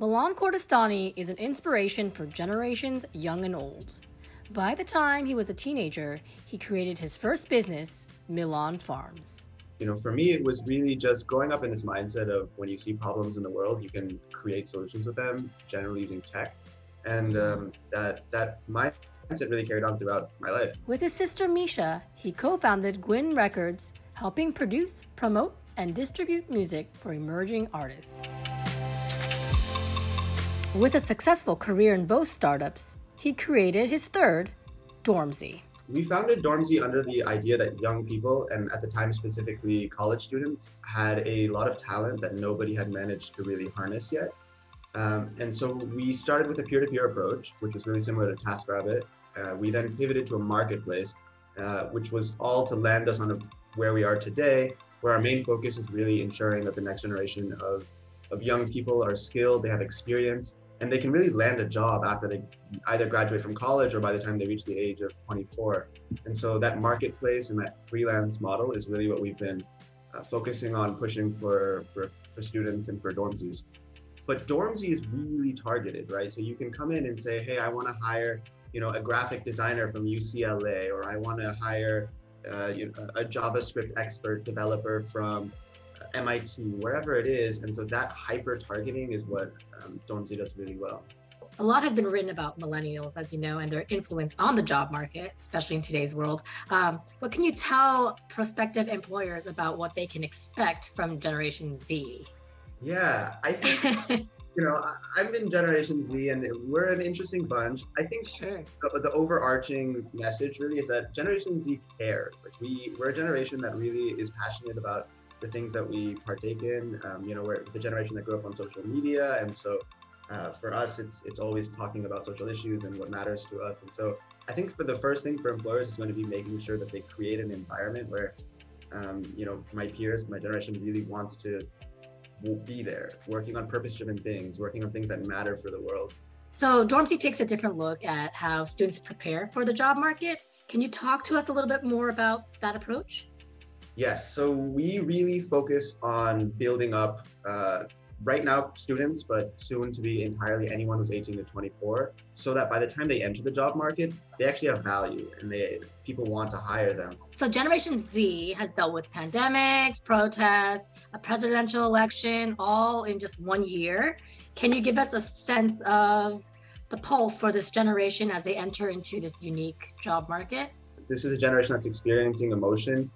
Milan Kordestani is an inspiration for generations young and old. By the time he was a teenager, he created his first business, Milan Farms. For me, it was really just growing up in this mindset of when you see problems in the world, you can create solutions with them, generally using tech. And that mindset really carried on throughout my life. With his sister Misha, he co-founded Gwyn Records, helping produce, promote, and distribute music for emerging artists. With a successful career in both startups, he created his third, Dormzi. We founded Dormzi under the idea that young people, and at the time specifically college students, had a lot of talent that nobody had managed to really harness yet. And so we started with a peer-to-peer approach, which was really similar to TaskRabbit. We then pivoted to a marketplace, which was all to land us on where we are today, where our main focus is really ensuring that the next generation of young people are skilled, they have experience, and they can really land a job after they either graduate from college or by the time they reach the age of 24. And so that marketplace and that freelance model is really what we've been focusing on pushing for students and for Dormzis. But Dormzi is really targeted, right? So you can come in and say, hey, I want to hire a graphic designer from UCLA, or I want to hire a JavaScript expert developer from MIT, wherever it is. And so that hyper targeting is what Dormzi does really well. A lot has been written about millennials, as you know, and their influence on the job market, especially in today's world. What can you tell prospective employers about what they can expect from Generation Z? Yeah, I think, I'm in Generation Z and we're an interesting bunch. I think Sure. the overarching message really is that Generation Z cares. Like we're a generation that really is passionate about the things that we partake in. We're the generation that grew up on social media. And so for us, it's always talking about social issues and what matters to us. And so I think for the first thing for employers is going to be making sure that they create an environment where, my peers, my generation really wants to be there, working on purpose-driven things, working on things that matter for the world. So Dormzi takes a different look at how students prepare for the job market. Can you talk to us a little bit more about that approach? Yes, so we really focus on building up right now students, but soon to be entirely anyone who's 18 to 24, so that by the time they enter the job market, they actually have value and people want to hire them. So Generation Z has dealt with pandemics, protests, a presidential election, all in just 1 year. Can you give us a sense of the pulse for this generation as they enter into this unique job market? This is a generation that's experiencing emotion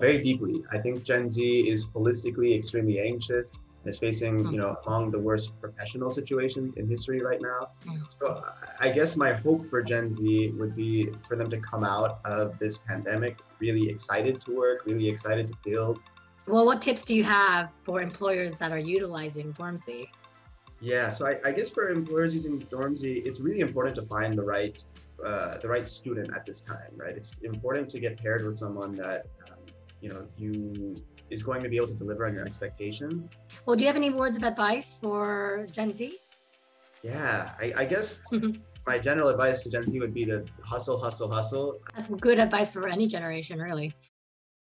very deeply. I think Gen Z is holistically extremely anxious. Is facing, among the worst professional situations in history right now. So I guess my hope for Gen Z would be for them to come out of this pandemic really excited to work, really excited to build. Well, what tips do you have for employers that are utilizing Dormzi? Yeah, so I guess for employers using Dormzi, it's really important to find the right student at this time, right? It's important to get paired with someone that you is going to be able to deliver on your expectations. Well, do you have any words of advice for Gen Z? Yeah, I guess my general advice to Gen Z would be to hustle, hustle, hustle. That's good advice for any generation, really.